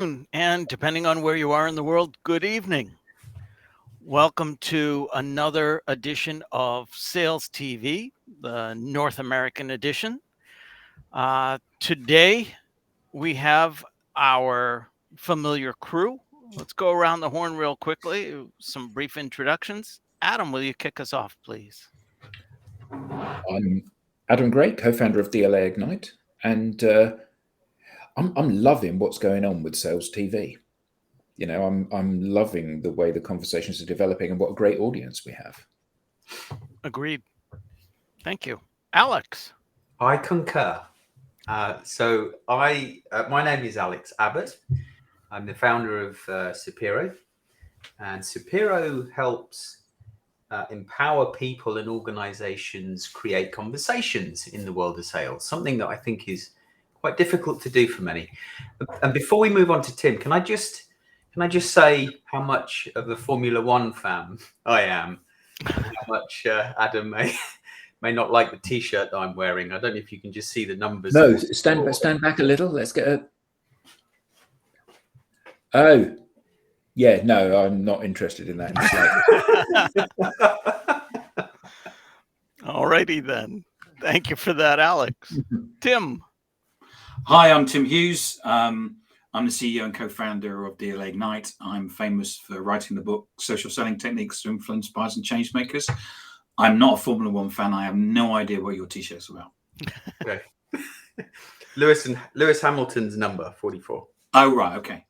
and depending on where you are in the world, good evening. Welcome to another edition of Sales TV, the North American edition. Today, we have our familiar crew. Let's go around the horn real quickly, some brief introductions. Adam, will you kick us off, please? I'm Adam Gray, co-founder of DLA Ignite, and I'm loving what's going on with Sales TV. You know, I'm loving the way the conversations are developing and what a great audience we have. Agreed. Thank you. Alex. I concur. My name is Alex Abbott. I'm the founder of Sapiro, and Sapiro helps empower people and organizations create conversations in the world of sales, something that I think is quite difficult to do for many. And before we move on to Tim, can I just say how much of a Formula One fan I am, and how much Adam may not like the T-shirt that I'm wearing. I don't know if you can just see the numbers. No, stand back a little. Let's get a. Oh, yeah, no, I'm not interested in that. All righty then. Thank you for that, Alex. Tim. Hi, I'm Tim Hughes. I'm the CEO and co-founder of DLA Ignite. I'm famous for writing the book Social Selling Techniques to Influence Buyers and Changemakers. I'm not a Formula One fan. I have no idea what your T-shirt's about. Okay. Lewis Hamilton's number 44. Oh, right. Okay.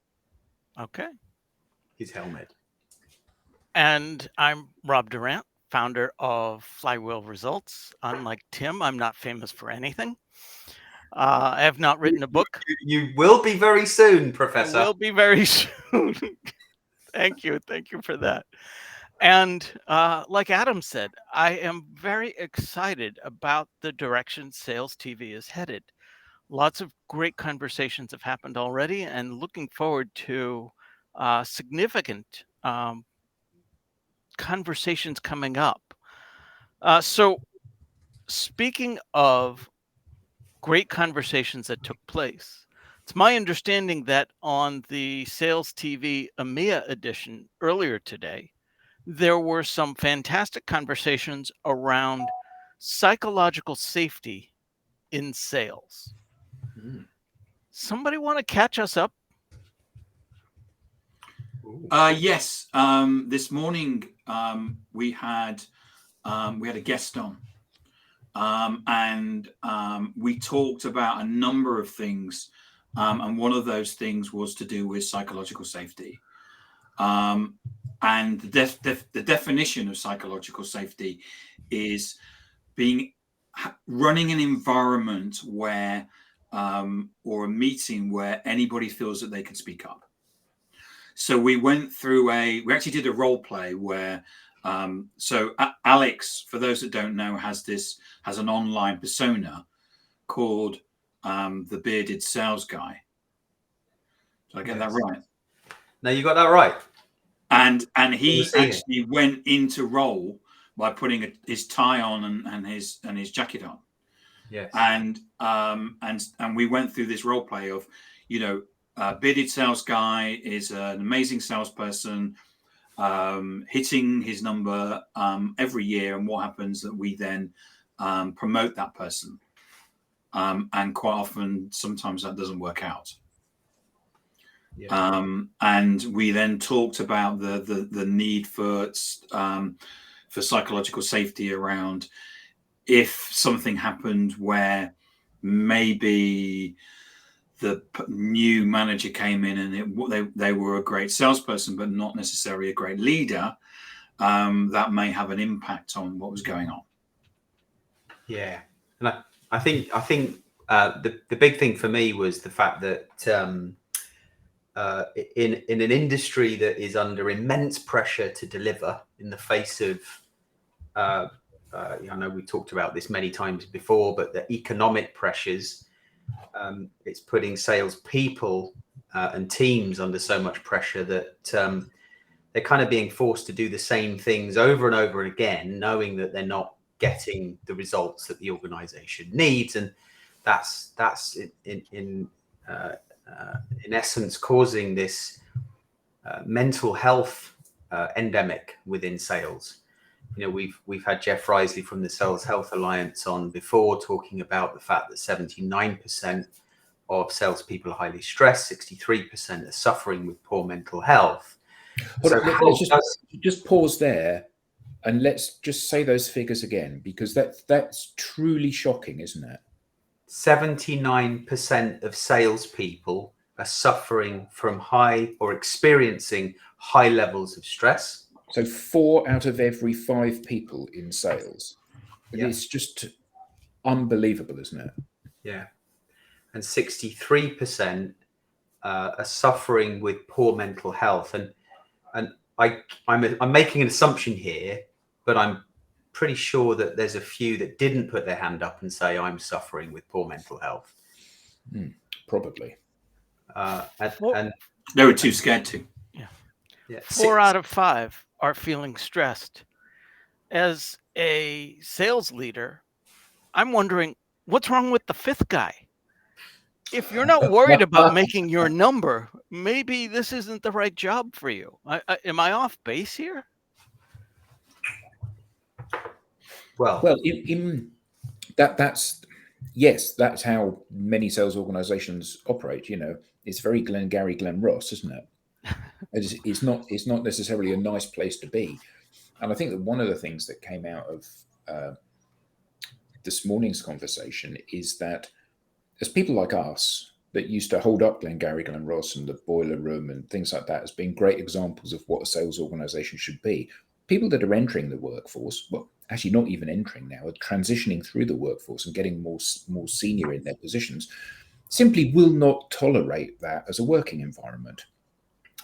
Okay. His helmet. And I'm Rob Durant, founder of Flywheel Results. Unlike Tim, I'm not famous for anything. I have not written a book. You will be very soon, Professor. I will be very soon. Thank you. Thank you for that. And like Adam said, I am very excited about the direction Sales TV is headed. Lots of great conversations have happened already, and looking forward to significant conversations coming up. So speaking of great conversations that took place, it's my understanding that on the Sales TV EMEA edition earlier today, there were some fantastic conversations around psychological safety in sales. Somebody want to catch us up? Yes. This morning we had a guest on, and we talked about a number of things, and one of those things was to do with psychological safety. And the definition of psychological safety is running an environment where, or a meeting where anybody feels that they can speak up. So we went through we actually did a role play where, so Alex, for those that don't know, has an online persona called the Bearded Sales Guy. Did I get that right? No, you got that right. And he actually went into role by putting his tie on and his jacket on. Yes. And we went through this role play of, bearded sales guy is an amazing salesperson, hitting his number every year, and what happens that we then promote that person, and quite often, sometimes that doesn't work out. Yeah. And we then talked about the need for psychological safety around if something happened where maybe the new manager came in and they were a great salesperson, but not necessarily a great leader, that may have an impact on what was going on. Yeah, and I think the big thing for me was the fact that in an industry that is under immense pressure to deliver in the face of, I know we talked about this many times before, but the economic pressures, it's putting salespeople and teams under so much pressure that they're kind of being forced to do the same things over and over again, knowing that they're not getting the results that the organization needs. And that's in in essence causing this mental health endemic within sales. You know, we've had Jeff Risley from the Sales Health Alliance on before, talking about the fact that 79% of salespeople are highly stressed, 63% are suffering with poor mental health. So let's just pause there, and let's just say those figures again, because that's truly shocking, isn't it? 79% of salespeople are suffering from high or experiencing high levels of stress. So 4 out of every 5 people in sales. Yeah. It's just unbelievable, isn't it? Yeah. And 63% are suffering with poor mental health. And I'm making an assumption here, but I'm pretty sure that there's a few that didn't put their hand up and say, I'm suffering with poor mental health. Probably. And they were too scared to. Yeah. 4 out of 5 are feeling stressed. As a sales leader, I'm wondering, what's wrong with the 5th guy? If you're not worried about making your number, maybe this isn't the right job for you. Am I off base here? Well, that's how many sales organizations operate. You know, it's very Glengarry Glen Ross, isn't it? It's not necessarily a nice place to be. And I think that one of the things that came out of this morning's conversation is that as people like us that used to hold up Glengarry Glen Ross and the boiler room and things like that as being great examples of what a sales organization should be, people that are entering the workforce, well, actually not even entering now, are transitioning through the workforce and getting more senior in their positions, simply will not tolerate that as a working environment.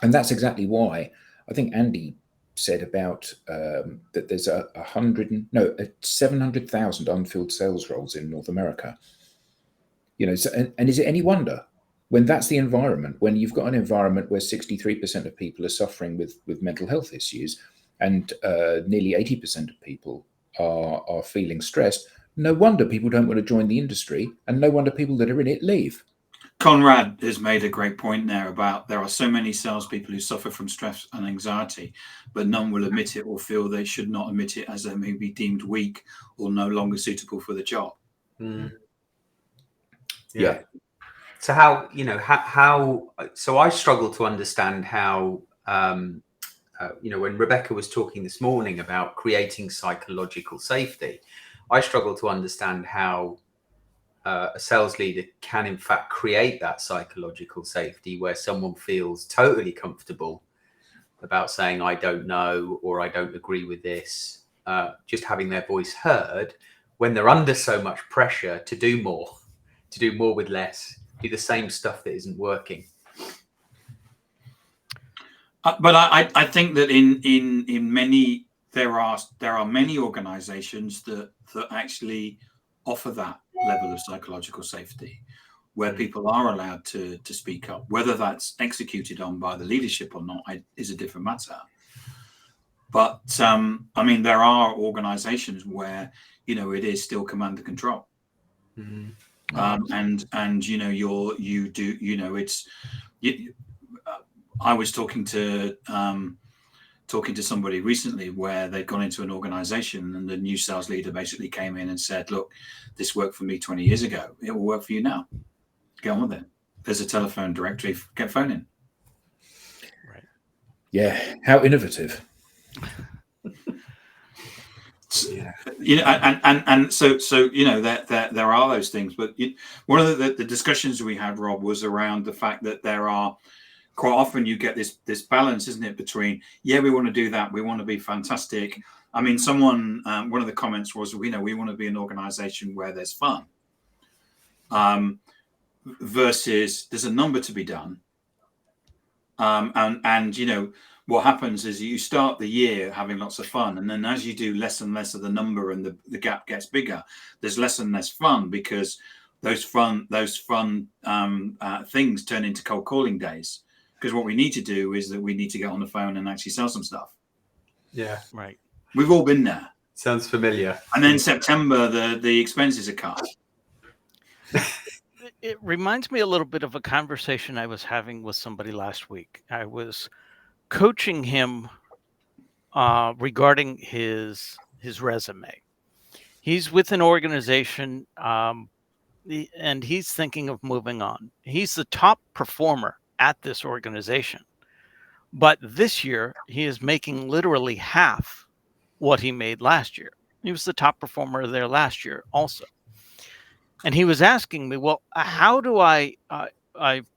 And that's exactly why I think Andy said about that there's 700,000 unfilled sales roles in North America. You know, so, and is it any wonder when that's the environment, when you've got an environment where 63% of people are suffering with mental health issues and nearly 80% of people are feeling stressed, no wonder people don't want to join the industry, and no wonder people that are in it leave. Conrad has made a great point there about there are so many salespeople who suffer from stress and anxiety, but none will admit it or feel they should not admit it as they may be deemed weak or no longer suitable for the job. Yeah. So how so I struggle to understand how, when Rebecca was talking this morning about creating psychological safety, I struggle to understand how a sales leader can in fact create that psychological safety where someone feels totally comfortable about saying, I don't know, or I don't agree with this, just having their voice heard when they're under so much pressure to do more with less, do the same stuff that isn't working. But I think that in many, there are many organizations that actually offer that level of psychological safety where people are allowed to speak up. Whether that's executed on by the leadership or not is a different matter. But I mean, there are organizations where, you know, it is still command and control. And you know, I was talking to somebody recently where they'd gone into an organization and the new sales leader basically came in and said, look, this worked for me 20 years ago. It will work for you now. Get on with it. There's a telephone directory. Get phone in. Right. Yeah. How innovative. Yeah. You know, and so you know that there are those things. But one of the discussions we had, Rob, was around the fact that there are quite often you get this balance, isn't it, between, yeah, we want to do that, we want to be fantastic. I mean, one of the comments was, we want to be an organization where there's fun, versus there's a number to be done. And you know, what happens is you start the year having lots of fun, and then as you do less and less of the number and the gap gets bigger, there's less and less fun, because those fun things turn into cold calling days. Because what we need to do is that we need to get on the phone and actually sell some stuff. Yeah, right. We've all been there. Sounds familiar. And then September, the expenses are cut. It reminds me a little bit of a conversation I was having with somebody last week. I was coaching him regarding his resume. He's with an organization, and he's thinking of moving on. He's the top performer at this organization, but this year he is making literally half what he made last year. He was the top performer there last year also. And he was asking me, well, how do I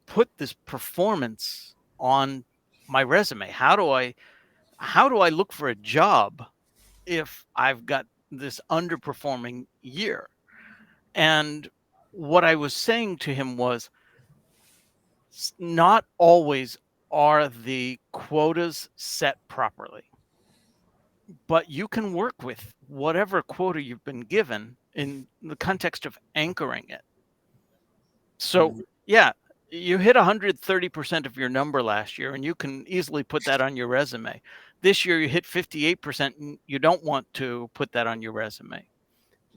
put this performance on my resume? How do I look for a job if I've got this underperforming year? And what I was saying to him was, not always are the quotas set properly, but you can work with whatever quota you've been given in the context of anchoring it. So, yeah, you hit 130% of your number last year, and you can easily put that on your resume. This year, you hit 58%, and you don't want to put that on your resume.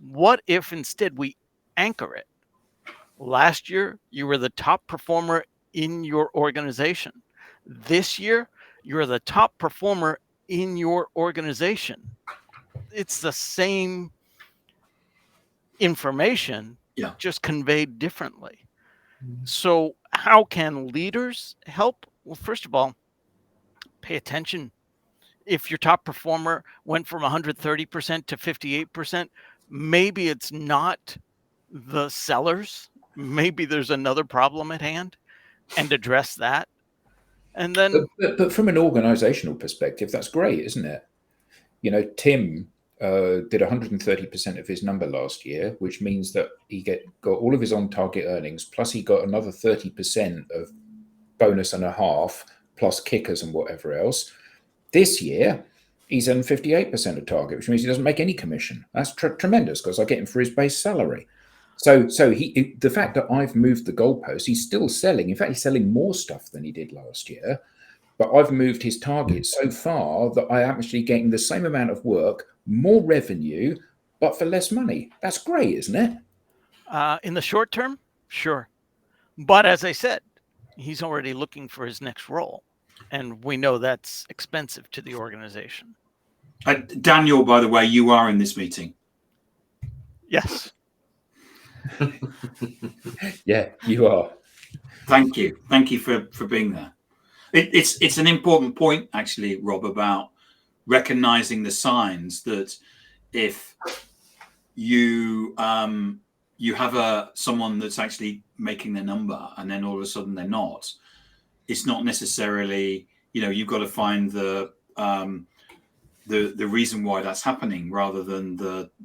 What if instead we anchor it? Last year, you were the top performer in your organization. This year, you're the top performer in your organization. It's the same information, Yeah. just conveyed differently. So how can leaders help? Well, first of all, pay attention. If your top performer went from 130% to 58%, maybe it's not the sellers. Maybe there's another problem at hand, and address that. And then, But from an organizational perspective, that's great, isn't it? You know, Tim did 130% of his number last year, which means that he got all of his on-target earnings, plus he got another 30% of bonus and a half, plus kickers and whatever else. This year, he's earned 58% of target, which means he doesn't make any commission. That's tremendous, because I get him for his base salary. So the fact that I've moved the goalpost, he's still selling. In fact, he's selling more stuff than he did last year. But I've moved his target so far that I am actually getting the same amount of work, more revenue, but for less money. That's great, isn't it? in the short term, sure. But as I said, he's already looking for his next role. And we know that's expensive to the organization. Daniel, by the way, you are in this meeting. Yes. Yeah, you are. Thank you. Thank you for being there. It's an important point, actually, Rob, about recognizing the signs that if you have someone that's actually making their number and then all of a sudden they're not, it's not necessarily, you've got to find the reason why that's happening, rather than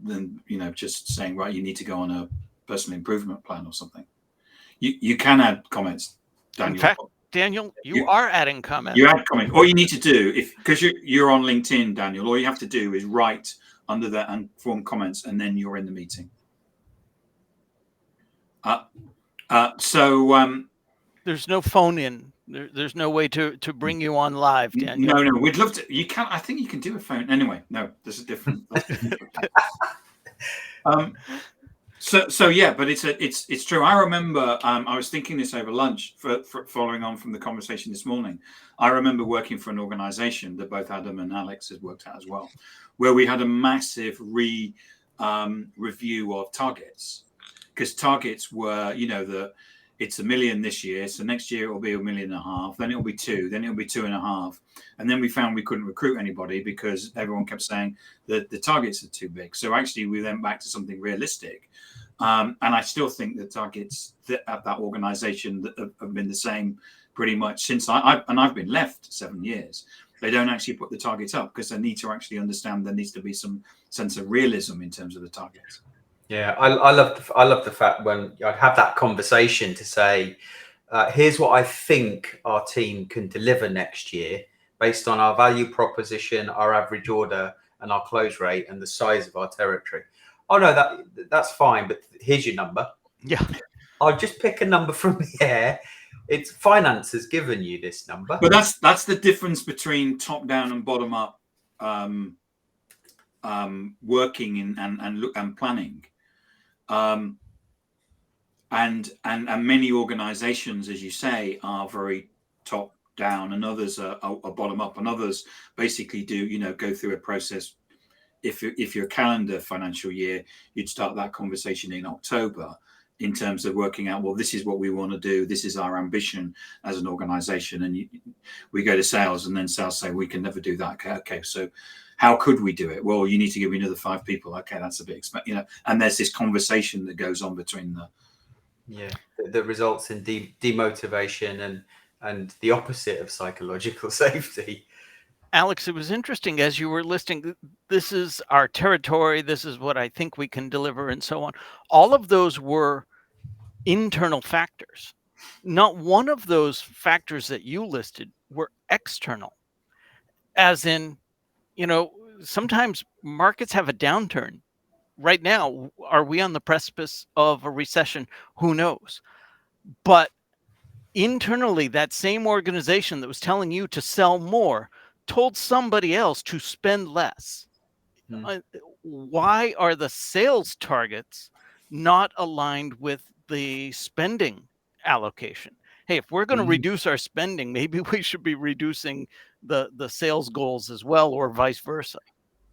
just saying, right, you need to go on a personal improvement plan or something. You can add comments, Daniel. In fact, Daniel, you are adding comments. You add comments. All you need to do, because you're on LinkedIn, Daniel, all you have to do is write under that and form comments, and then you're in the meeting. There's no phone in. There's no way to bring you on live, Daniel. No, we'd love to. You can. I think you can do a phone. Anyway, no, there's a different. So yeah, but it's true. I remember I was thinking this over lunch, for following on from the conversation this morning. I remember working for an organization that both Adam and Alex has worked at as well, where we had a massive review of targets, because targets were, it's $1 million this year, so next year it will be $1.5 million, then it'll be 2, then it'll be 2.5, and then we found we couldn't recruit anybody because everyone kept saying that the targets are too big. So actually we went back to something realistic, and I still think the targets at that organization that have been the same pretty much since I've been left 7 years. They don't actually put the targets up because they need to actually understand there needs to be some sense of realism in terms of the targets. Yeah, I love the fact when I'd have that conversation to say, here's what I think our team can deliver next year based on our value proposition, our average order, and our close rate, and the size of our territory. Oh no, that's fine, but here's your number. Yeah, I'll just pick a number from the air. It's finance has given you this number. But that's the difference between top down and bottom up working and planning. And many organizations, as you say, are very top down, and others are bottom up, and others basically do, go through a process. If your calendar financial year, you'd start that conversation in October in terms of working out, well, this is what we want to do. This is our ambition as an organization. And we go to sales, and then sales say, we can never do that. Okay, so how could we do it? Well, you need to give me another 5 people. Okay, that's a bit expensive, and there's this conversation that goes on between that results in demotivation and the opposite of psychological safety. Alex, it was interesting as you were listing, this is our territory, this is what I think we can deliver, and so on. All of those were internal factors. Not one of those factors that you listed were external, as in, sometimes markets have a downturn. Right now, are we on the precipice of a recession? Who knows? But internally, that same organization that was telling you to sell more told somebody else to spend less. Why are the sales targets not aligned with the spending allocation? Hey, if we're going to reduce our spending, maybe we should be reducing the sales goals as well, or vice versa.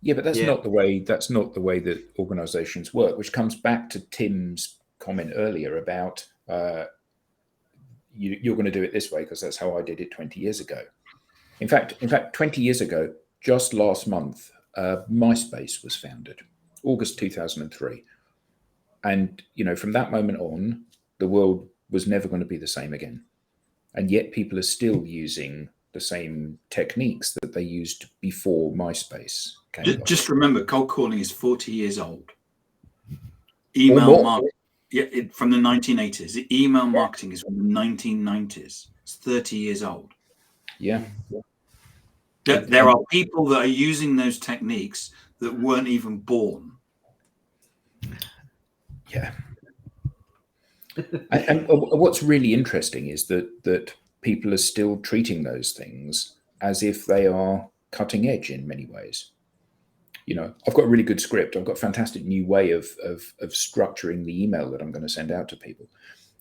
Yeah, but that's not the way. That's not the way that organizations work. Which comes back to Tim's comment earlier about you're going to do it this way because that's how I did it 20 years ago. In fact, 20 years ago, just last month, MySpace was founded, August 2003. And, from that moment on, the world was never going to be the same again. And yet people are still using the same techniques that they used before MySpace came along. Just remember, cold calling is 40 years old. Email marketing, from the 1980s. Email marketing is from the 1990s. It's 30 years old. Yeah. There are people that are using those techniques that weren't even born. Yeah. and what's really interesting is that people are still treating those things as if they are cutting edge in many ways. I've got a really good script. I've got a fantastic new way of structuring the email that I'm going to send out to people.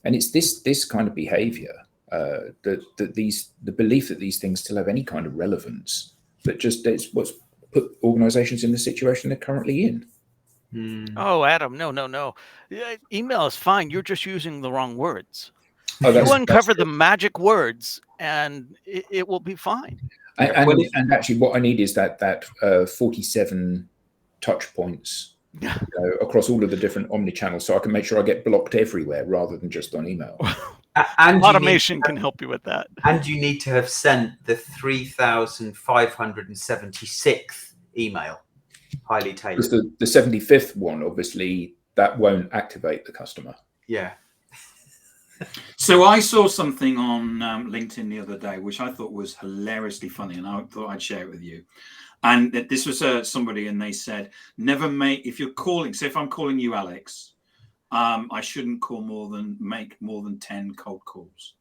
And it's this kind of behavior, the belief that these things still have any kind of relevance, that just it's what's put organizations in the situation they're currently in. Oh, Adam, no. Email is fine. You're just using the wrong words. Oh, you uncover the magic words and it will be fine. And actually what I need is that 47 touch points across all of the different omni-channels, so I can make sure I get blocked everywhere rather than just on email. And automation can help you with that. And you need to have sent the 3,576th email, highly tailored. Because the 75th one, obviously, that won't activate the customer. Yeah. So I saw something on LinkedIn the other day, which I thought was hilariously funny, and I thought I'd share it with you. And this was somebody, and they said, if you're calling, so if I'm calling you Alex, I shouldn't make more than 10 cold calls.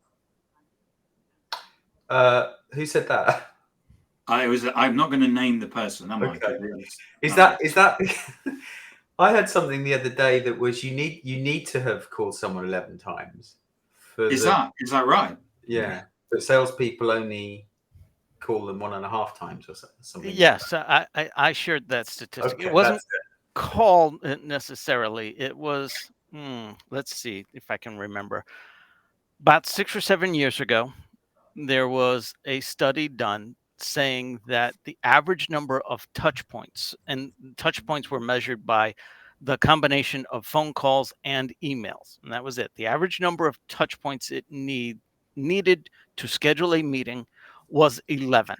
Who said that? I'm not going to name the person, am Okay. I? Is that I heard something the other day that was you need to have called someone 11 times. Is that right? Yeah, but salespeople only call them 1.5 times or something. Yes, I shared that statistic. Okay, it wasn't called necessarily. It was, let's see if I can remember. About 6 or 7 years ago, there was a study done saying that the average number of touch points, and touch points were measured by the combination of phone calls and emails, and that was it. The average number of touch points it needed to schedule a meeting was 11.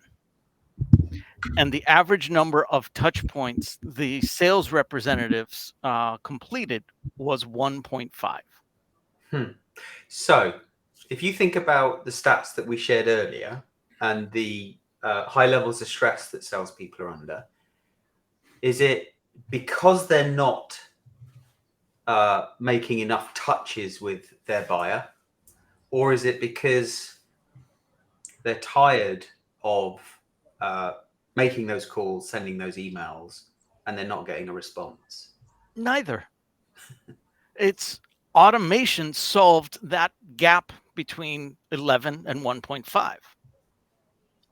And the average number of touch points the sales representatives completed was 1.5. So if you think about the stats that we shared earlier and the high levels of stress that salespeople are under, is it because they're not making enough touches with their buyer, or is it because they're tired of making those calls, sending those emails, and they're not getting a response? Neither. It's Automation solved that gap between 11 and 1.5.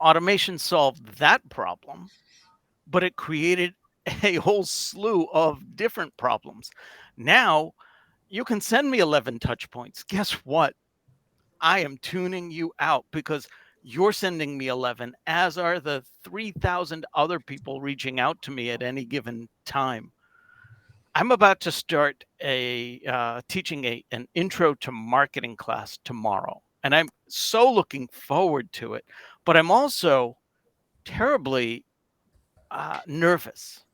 Automation solved that problem, but it created a whole slew of different problems. Now you can send me 11 touch points. Guess what? I am tuning you out because you're sending me 11, as are the 3,000 other people reaching out to me at any given time. I'm about to start teaching an intro to marketing class tomorrow, and I'm so looking forward to it. But I'm also terribly nervous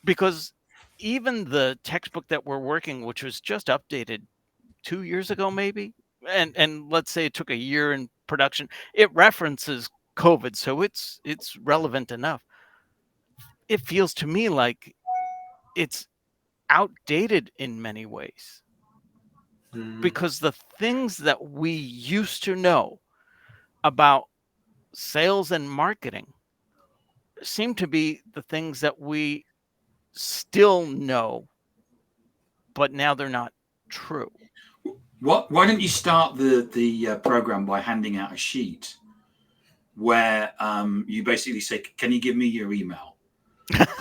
because even the textbook that we're working, which was just updated 2 years ago, maybe, and let's say it took a year in production, it references COVID, so it's relevant enough. It feels to me like it's outdated in many ways because the things that we used to know about sales and marketing seem to be the things that we still know, but now they're not true. Why don't you start the program by handing out a sheet where you basically say, "Can you give me your email?"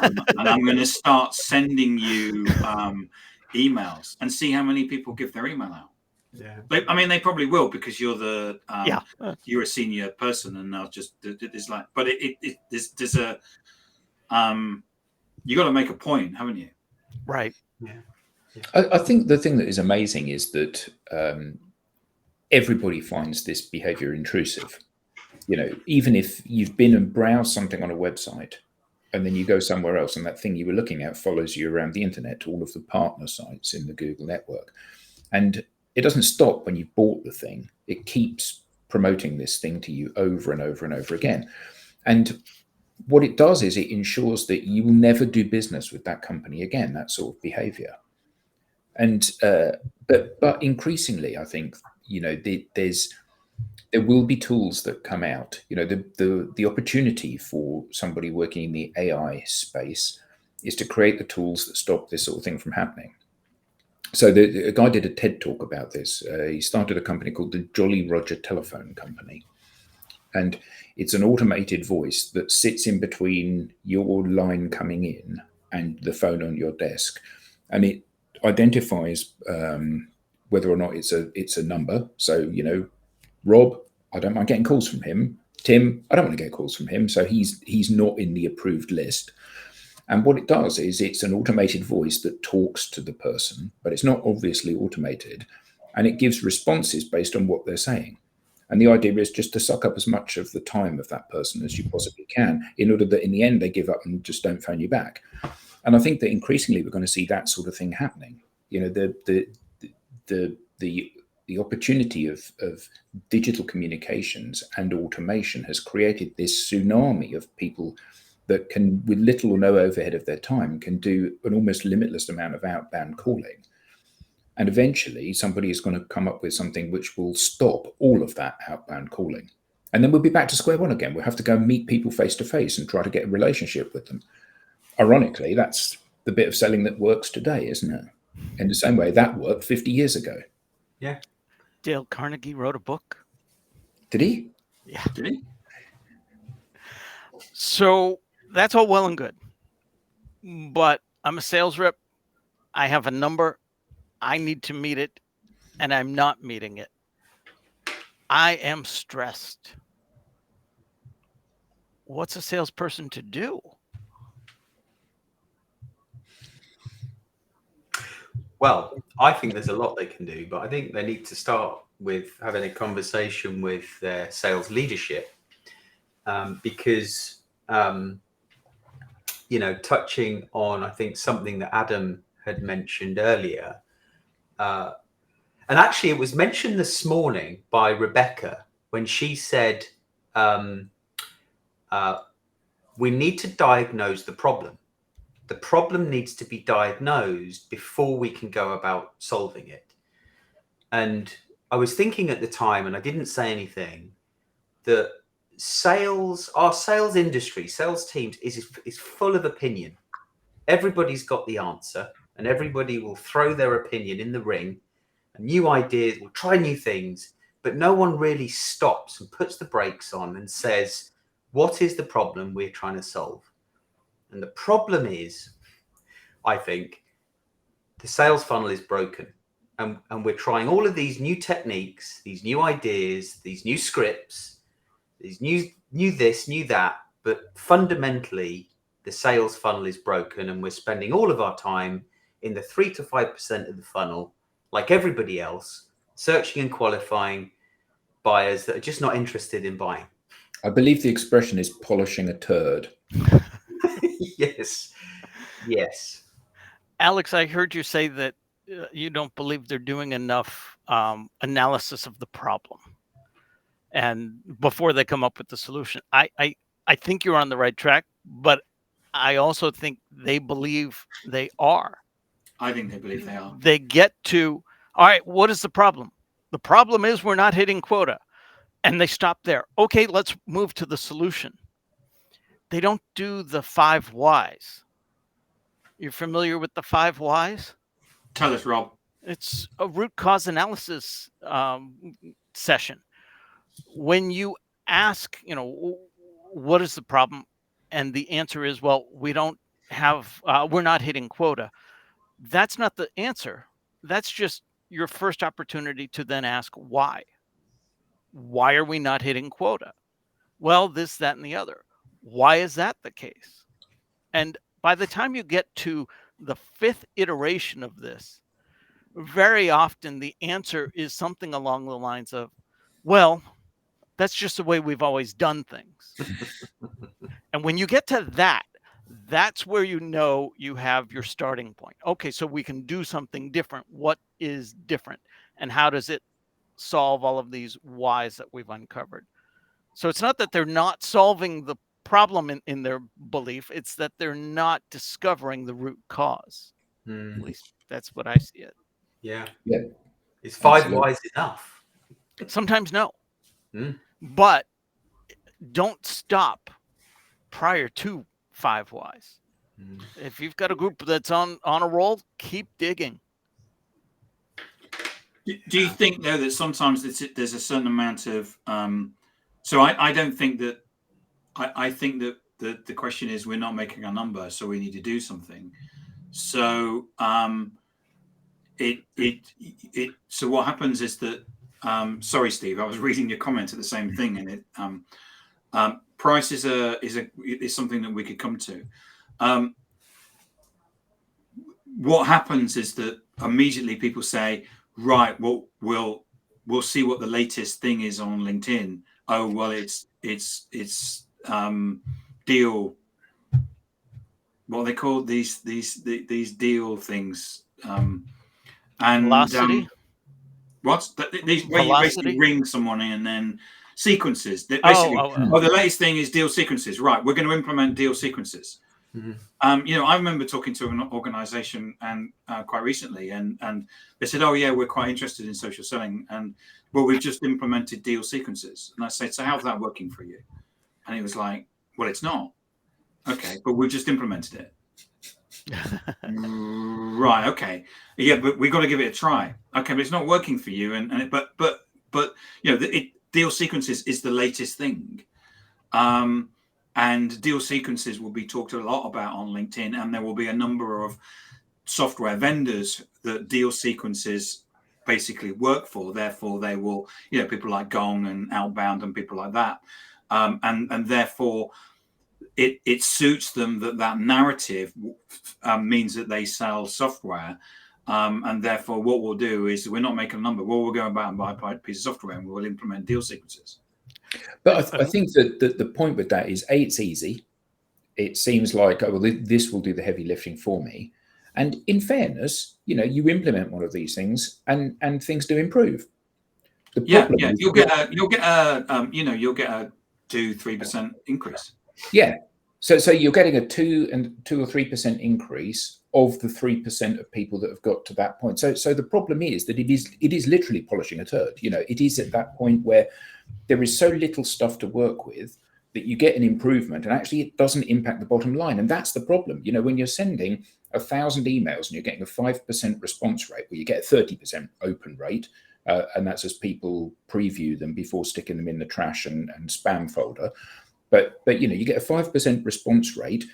And I'm going to start sending you emails and see how many people give their email out. Yeah. I mean, they probably will because you're the Yeah. you're a senior person, and they'll just it's like. But there's a you got to make a point, haven't you? Right. Yeah. I think the thing that is amazing is that everybody finds this behavior intrusive. You know, even if you've been and browsed something on a website and then you go somewhere else and that thing you were looking at follows you around the internet to all of the partner sites in the Google network. And it doesn't stop when you've bought the thing. It keeps promoting this thing to you over and over and over again. And what it does is it ensures that you will never do business with that company again, that sort of behavior. And but increasingly, I think, you know, there will be tools that come out. You know, the opportunity for somebody working in the AI space is to create the tools that stop this sort of thing from happening. So a guy did a TED talk about this. He started a company called the Jolly Roger Telephone Company, and it's an automated voice that sits in between your line coming in and the phone on your desk, and it identifies whether or not it's a number. So, you know, Rob, I don't mind getting calls from him. Tim, I don't want to get calls from him, so he's not in the approved list. And what it does is it's an automated voice that talks to the person, but it's not obviously automated, and it gives responses based on what they're saying. And the idea is just to suck up as much of the time of that person as you possibly can, in order that in the end they give up and just don't phone you back. And I think that increasingly we're going to see that sort of thing happening. You know, the opportunity of digital communications and automation has created this tsunami of people that can, with little or no overhead of their time, can do an almost limitless amount of outbound calling. And eventually somebody is going to come up with something which will stop all of that outbound calling. And then we'll be back to square one again. We'll have to go and meet people face to face and try to get a relationship with them. Ironically, that's the bit of selling that works today, isn't it? In the same way that worked 50 years ago. Yeah. Dale Carnegie wrote a book. Did he? Yeah. Did he? So that's all well and good. But I'm a sales rep. I have a number. I need to meet it, and I'm not meeting it. I am stressed. What's a salesperson to do? Well, I think there's a lot they can do, but I think they need to start with having a conversation with their sales leadership, because you know, touching on, I think, something that Adam had mentioned earlier, and actually it was mentioned this morning by Rebecca when she said, we need to diagnose the problem. The problem needs to be diagnosed before we can go about solving it. And I was thinking at the time, and I didn't say anything, that our sales industry, sales teams is full of opinion. Everybody's got the answer and everybody will throw their opinion in the ring, and new ideas, will try new things, but no one really stops and puts the brakes on and says, what is the problem we're trying to solve? And the problem is, I think, the sales funnel is broken. And we're trying all of these new techniques, these new ideas, these new scripts, these new this, new that, but fundamentally the sales funnel is broken, and we're spending all of our time in the 3 to 5% of the funnel, like everybody else, searching and qualifying buyers that are just not interested in buying. I believe the expression is polishing a turd. Yes. Yes. Alex, I heard you say that you don't believe they're doing enough analysis of the problem, and before they come up with the solution. I think you're on the right track, but I also think they believe they are. I think they believe they are. They get to, all right, what is the problem? The problem is we're not hitting quota. And they stop there. Okay, let's move to the solution. They don't do the 5 whys. You're familiar with the 5 whys? Tell us, Rob. It's a root cause analysis session. When you ask, what is the problem? And the answer is, well, we don't have, we're not hitting quota. That's not the answer. That's just your first opportunity to then ask why. Why are we not hitting quota? Well, this, that, and the other. Why is that the case? And by the time you get to the 5th iteration of this, very often the answer is something along the lines of, well, that's just the way we've always done things. And when you get to that, that's where you know you have your starting point. Okay, so we can do something different. What is different? And how does it solve all of these whys that we've uncovered? So it's not that they're not solving the problem in their belief. It's that they're not discovering the root cause. At least that's what I see it. Yeah. Yeah. Is 5 whys enough? Sometimes no. But don't stop prior to 5 whys. If you've got a group that's on a roll, keep digging. Do you think, though, that sometimes there's a certain amount of so I don't think that I think that the question is, we're not making a number, so we need to do something. So so what happens is that sorry, Steve, I was reading your comment at the same thing, and it price is something that we could come to. What happens is that immediately people say, right, well, we'll see what the latest thing is on LinkedIn. Oh, well, it's deal. What are they called? These deal things. And Velocity. Where you basically ring someone in, and then sequences. Basically, the latest thing is deal sequences. Right, we're going to implement deal sequences. I remember talking to an organization and quite recently, and they said, oh yeah, we're quite interested in social selling, and well, we've just implemented deal sequences. And I said, so how's that working for you? And he was like, well, it's not. Okay, but we've just implemented it. Right, okay, yeah, but we've got to give it a try. Okay, but it's not working for you, but deal sequences is the latest thing. And deal sequences will be talked a lot about on LinkedIn, and there will be a number of software vendors that deal sequences basically work for. Therefore, they will, people like Gong and Outbound and people like that, and therefore it suits them that narrative means that they sell software, and therefore what we'll do is we're not making a number. Well, we'll go about and buy a piece of software, and we'll implement deal sequences. But I think that the point with that is, it's easy. It seems like, oh, well, this will do the heavy lifting for me. And in fairness, you implement one of these things, and things do improve. The problem is you'll get a 2-3% increase. Yeah. So you're getting a 2 or 3% increase of the 3% of people that have got to that point. So the problem is that it is literally polishing a turd. It is at that point where there is so little stuff to work with that you get an improvement, and actually it doesn't impact the bottom line. And that's the problem. When you're sending 1,000 emails and you're getting a 5% response rate, well, you get a 30% open rate, and that's as people preview them before sticking them in the trash and spam folder. But you get a 5% response rate.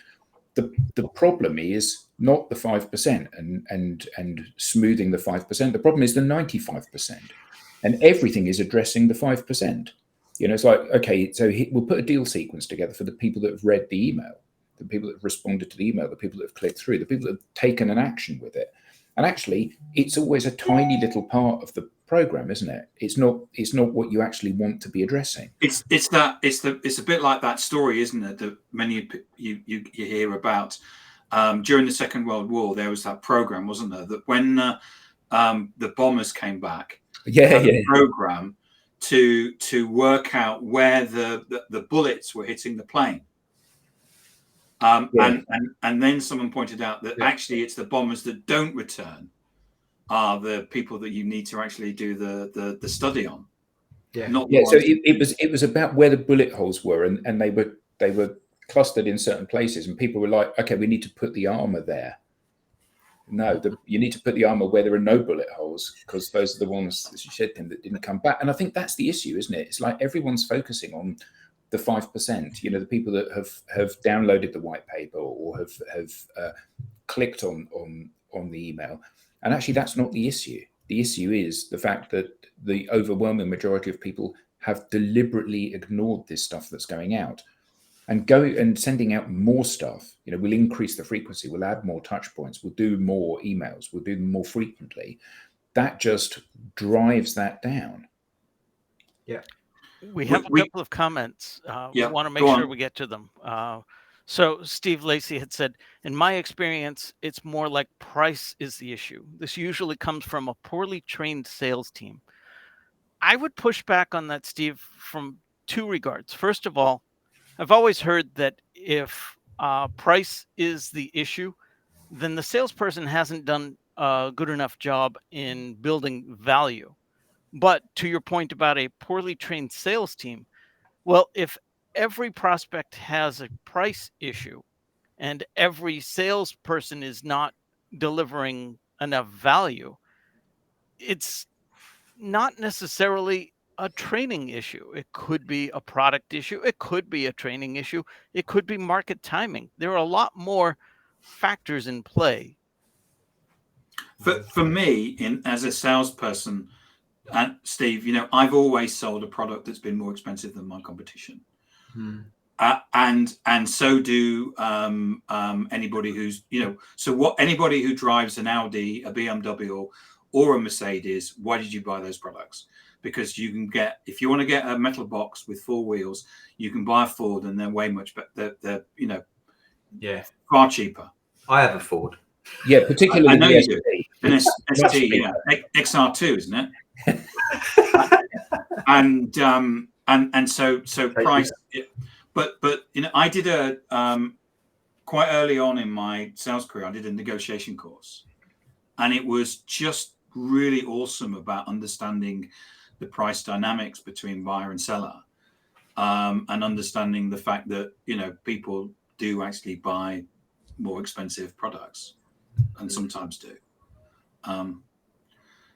The problem is not the 5% and smoothing the 5%. The problem is the 95%, and everything is addressing the 5%. It's like, okay, so we'll put a deal sequence together for the people that have read the email, the people that have responded to the email, the people that have clicked through, the people that have taken an action with it. And actually, it's always a tiny little part of the program, isn't it? It's not what you actually want to be addressing. It's a bit like that story, isn't it? That many of you hear about. During the Second World War, there was that program, wasn't there? That when the bombers came back, program to work out where the bullets were hitting the plane. And then someone pointed out that actually it's the bombers that don't return are the people that you need to actually do the study on. So it was about where the bullet holes were, and they were clustered in certain places, and people were like, okay, we need to put the armor there. No, you need to put the armor where there are no bullet holes, because those are the ones, as you said, Tim, that didn't come back. And I think that's the issue, isn't it? It's like everyone's focusing on the 5%, the people that have downloaded the white paper or have clicked on the email. And actually, that's not the issue. The issue is the fact that the overwhelming majority of people have deliberately ignored this stuff that's going out. And sending out more stuff, we'll increase the frequency, we'll add more touch points, we'll do more emails, we'll do them more frequently. That just drives that down. Yeah. We have a couple of comments. We want to make sure we get to them. So Steve Lacey had said, in my experience, it's more like price is the issue. This usually comes from a poorly trained sales team. I would push back on that, Steve, from two regards. First of all, I've always heard that if price is the issue, then the salesperson hasn't done a good enough job in building value. But to your point about a poorly trained sales team, well, if every prospect has a price issue and every salesperson is not delivering enough value, it's not necessarily a training issue. It could be a product issue. It could be a training issue. It could be market timing. There are a lot more factors in play. For me, as a salesperson, and Steve, I've always sold a product that's been more expensive than my competition. And so do anybody who's, anybody who drives an Audi, a BMW, or a Mercedes, why did you buy those products? Because you can get, if you want to get a metal box with 4 wheels, you can buy a Ford, and they're way much better. They're far cheaper. I have a Ford. Yeah, particularly I know the you ST. do. An ST, XR2, isn't it? and so price. But I did quite early on in my sales career, I did a negotiation course, and it was just really awesome about understanding the price dynamics between buyer and seller, and understanding the fact that people do actually buy more expensive products, and sometimes do.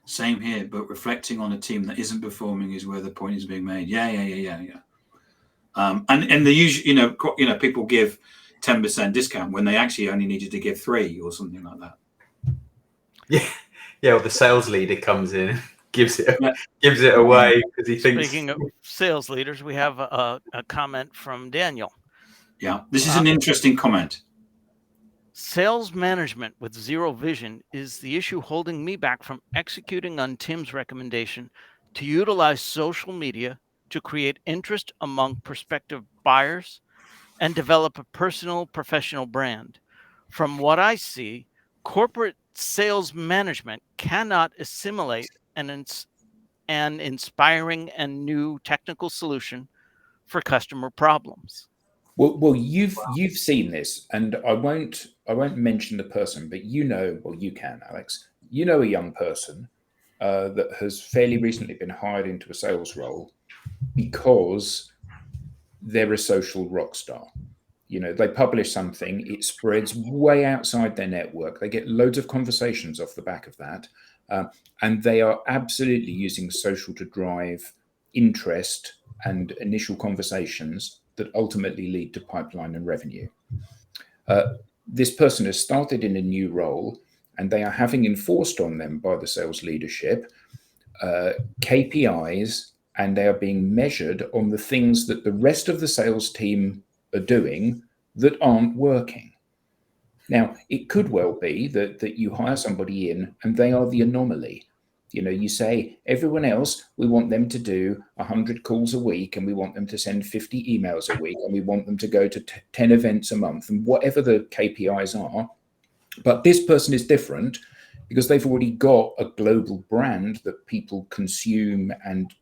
Same here, but reflecting on a team that isn't performing is where the point is being made. Yeah. And the usual, people give 10% discount when they actually only needed to give 3 or something like that. Yeah. Well, the sales leader comes in, gives it away because he thinks. Speaking of sales leaders, we have a comment from Daniel. Yeah, this is an interesting comment. Sales management with zero vision is the issue holding me back from executing on Tim's recommendation to utilize social media to create interest among prospective buyers and develop a personal professional brand. From what I see, corporate sales management cannot assimilate an inspiring and new technical solution for customer problems. Well, you've seen this, and I won't mention the person, but you can, Alex. A young person that has fairly recently been hired into a sales role because they're a social rock star. They publish something, it spreads way outside their network. They get loads of conversations off the back of that. And they are absolutely using social to drive interest and initial conversations that ultimately lead to pipeline and revenue. This person has started in a new role, and they are having enforced on them by the sales leadership KPIs, and they are being measured on the things that the rest of the sales team are doing that aren't working. Now, it could well be that you hire somebody in and they are the anomaly. You say, everyone else, we want them to do 100 calls a week, and we want them to send 50 emails a week, and we want them to go to 10 events a month, and whatever the KPIs are. But this person is different because they've already got a global brand that people consume and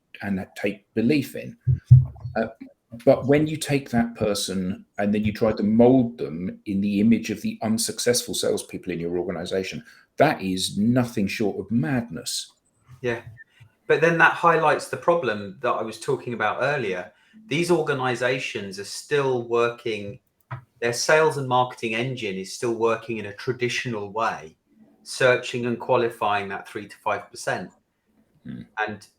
take belief in. But when you take that person and then you try to mold them in the image of the unsuccessful salespeople in your organization, that is nothing short of madness. Yeah. But then that highlights the problem that I was talking about earlier. These organizations are still working, their sales and marketing engine is still working in a traditional way, searching and qualifying that 3 to 5%.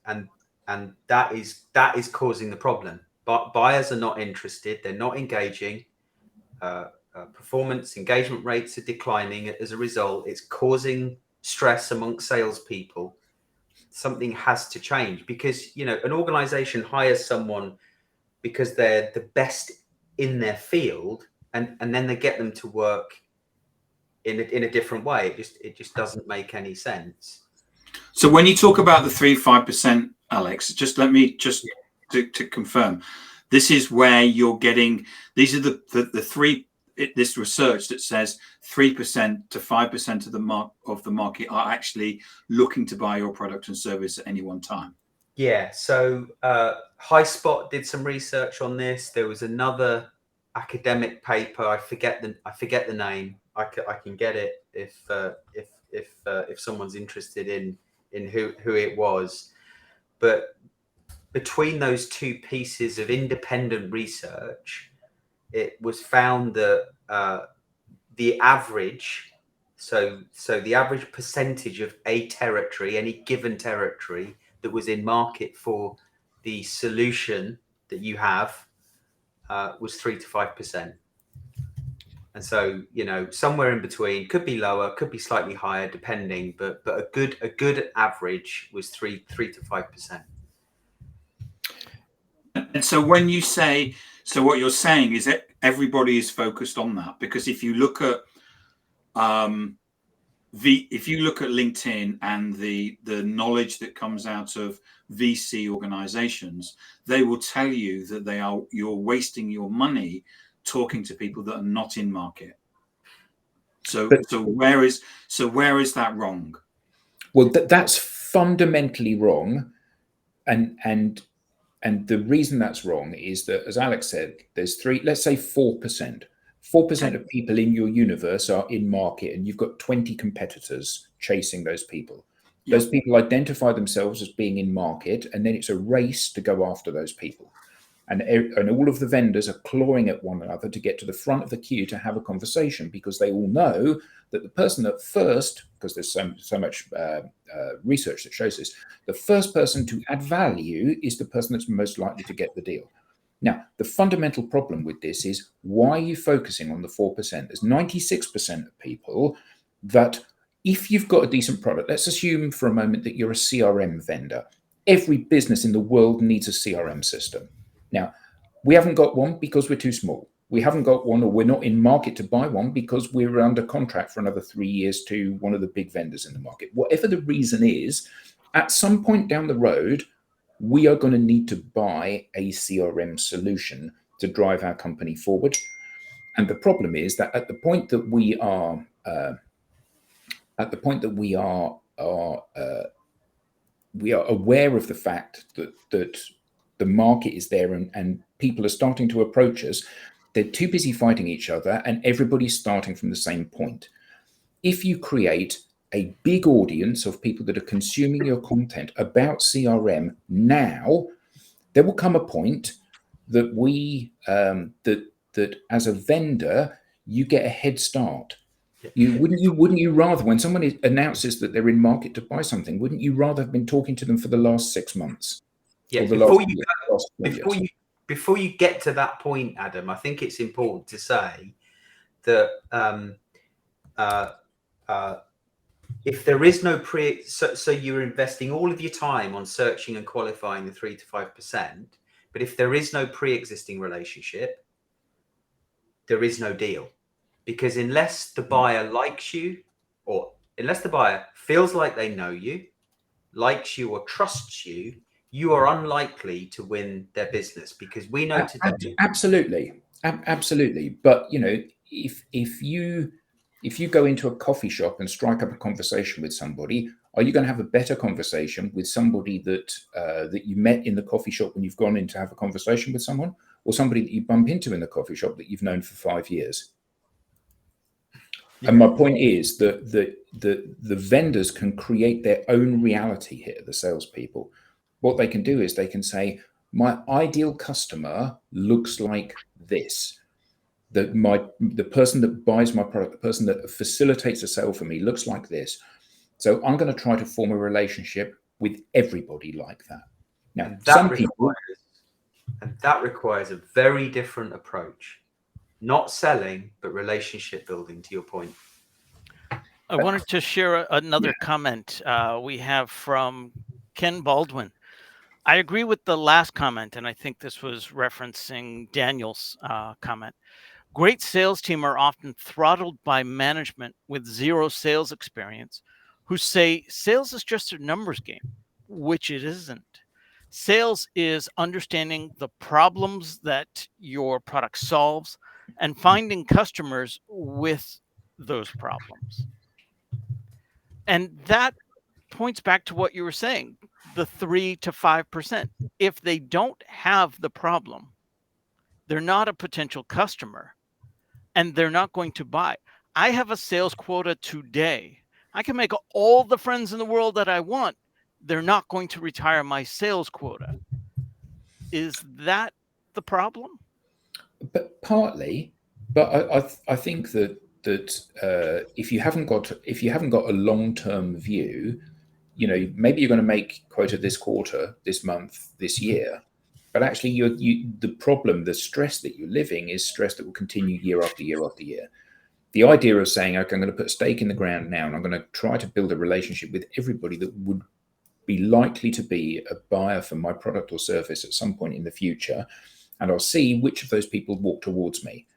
And that is causing the problem. But buyers are not interested, they're not engaging. Performance engagement rates are declining. As a result, it's causing stress amongst salespeople. Something has to change, because an organization hires someone because they're the best in their field, and then they get them to work in a different way. It just doesn't make any sense. So when you talk about the 3-5%, Alex, just let me to confirm, this is where you're getting, these are the three, this research that says 3% to 5% of the market are actually looking to buy your product and service at any one time. Yeah. So HighSpot did some research on this. There was another academic paper. I forget the name. I can get it if someone's interested in who it was. But between those two pieces of independent research, it was found that the average, so the average percentage of a territory, any given territory that was in market for the solution that you have, was 3 to 5%. And so, somewhere in between, could be lower, could be slightly higher, depending, but a good average was 3 to 5%. And so when you say, so what you're saying is that everybody is focused on that, because if you look at LinkedIn and the knowledge that comes out of VC organizations, they will tell you that you're wasting your money talking to people that are not in market. So where is that wrong? Well, that's fundamentally wrong, and the reason that's wrong is that, as Alex said, there's let's say 4%. 4% of people in your universe are in market, and you've got 20 competitors chasing those people. Yep. Those people identify themselves as being in market, and then it's a race to go after those people. And all of the vendors are clawing at one another to get to the front of the queue to have a conversation, because they all know that the person that first, because there's so much research that shows this, the first person to add value is the person that's most likely to get the deal. Now, the fundamental problem with this is, why are you focusing on the 4%? There's 96% of people that, if you've got a decent product, let's assume for a moment that you're a CRM vendor. Every business in the world needs a CRM system. Now, we haven't got one because we're too small. We haven't got one, or we're not in market to buy one because we're under contract for another 3 years to one of the big vendors in the market. Whatever the reason is, at some point down the road, we are going to need to buy a CRM solution to drive our company forward. And the problem is that at the point that we are aware of the fact that the market is there and people are starting to approach us, they're too busy fighting each other, and everybody's starting from the same point. If you create a big audience of people that are consuming your content about CRM now, there will come a point that that as a vendor, you get a head start. Wouldn't you rather, when somebody announces that they're in market to buy something, wouldn't you rather have been talking to them for the last 6 months? Yeah, or the before you get to that point, Adam, I think it's important to say that if there is no so you're investing all of your time on searching and qualifying the 3 to 5%, but if there is no pre-existing relationship, there is no deal. Because unless the buyer likes you, or unless the buyer feels like they know you, likes you, or trusts you, you are unlikely to win their business. Because we know today, absolutely. But if you go into a coffee shop and strike up a conversation with somebody, are you going to have a better conversation with somebody that you met in the coffee shop when you've gone in to have a conversation with someone, or somebody that you bump into in the coffee shop that you've known for 5 years? And my point is that the vendors can create their own reality here, the salespeople. What they can do is they can say, my ideal customer looks like this. The person that buys my product, the person that facilitates a sale for me looks like this. So I'm going to try to form a relationship with everybody like that. Now, that requires a very different approach. Not selling, but relationship building, to your point. I wanted to share another comment we have from Ken Baldwin. I agree with the last comment, and I think this was referencing Daniel's comment. Great sales team are often throttled by management with zero sales experience who say sales is just a numbers game, which it isn't. Sales is understanding the problems that your product solves and finding customers with those problems. And that points back to what you were saying, the 3 to 5%. If they don't have the problem, they're not a potential customer and they're not going to buy. I have a sales quota today. I can make all the friends in the world that I want. They're not going to retire my sales quota. Is that the problem? But partly, but I think that if you haven't got a long-term view, maybe you're going to make quota this quarter, this month, this year, but actually the stress that you're living is stress that will continue year after year after year. The idea of saying, okay, I'm going to put a stake in the ground now and I'm going to try to build a relationship with everybody that would be likely to be a buyer for my product or service at some point in the future, and I'll see which of those people walk towards me.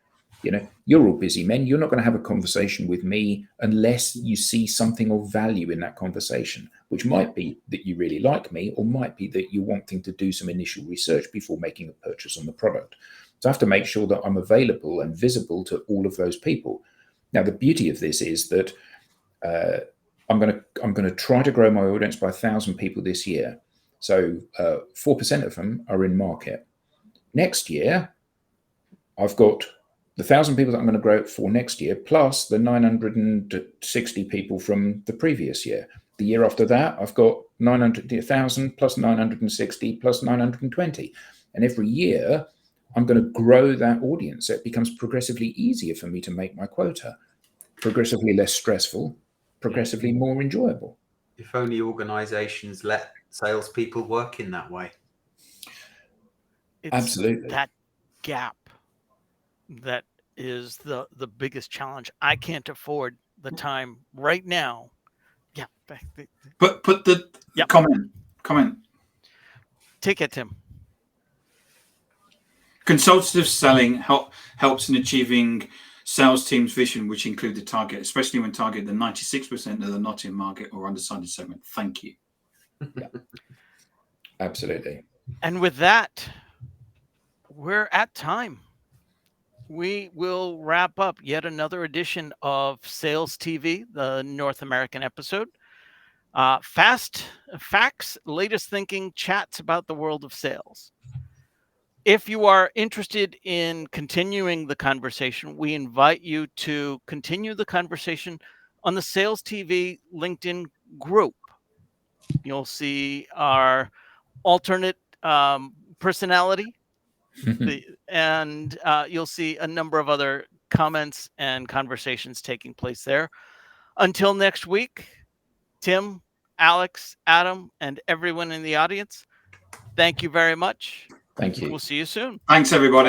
You're all busy men. You're not going to have a conversation with me unless you see something of value in that conversation, which might be that you really like me, or might be that you're wanting to do some initial research before making a purchase on the product. So I have to make sure that I'm available and visible to all of those people. Now, the beauty of this is that I'm going to try to grow my audience by 1,000 people this year. So 4% of them are in market. Next year, I've got the 1,000 people that I'm going to grow it for next year, plus the 960 people from the previous year. The year after that, I've got 1,000 plus 960 plus 920. And every year, I'm going to grow that audience. So it becomes progressively easier for me to make my quota, progressively less stressful, progressively more enjoyable. If only organizations let salespeople work in that way. It's absolutely that gap that is the biggest challenge. I can't afford the time right now. Yeah. But put the comment. Take it, Tim. Consultative selling helps in achieving sales team's vision, which include the target, especially when target the 96% of the not in market or undecided segment. Thank you. Yeah. Absolutely. And with that, we're at time. We will wrap up yet another edition of Sales TV, the North American episode. Fast facts, latest thinking, chats about the world of sales. If you are interested in continuing the conversation, we invite you to continue the conversation on the Sales TV LinkedIn group. You'll see our alternate personality And you'll see a number of other comments and conversations taking place there. Until next week, Tim, Alex, Adam, and everyone in the audience, thank you very much. Thank you. We'll see you soon. Thanks, everybody.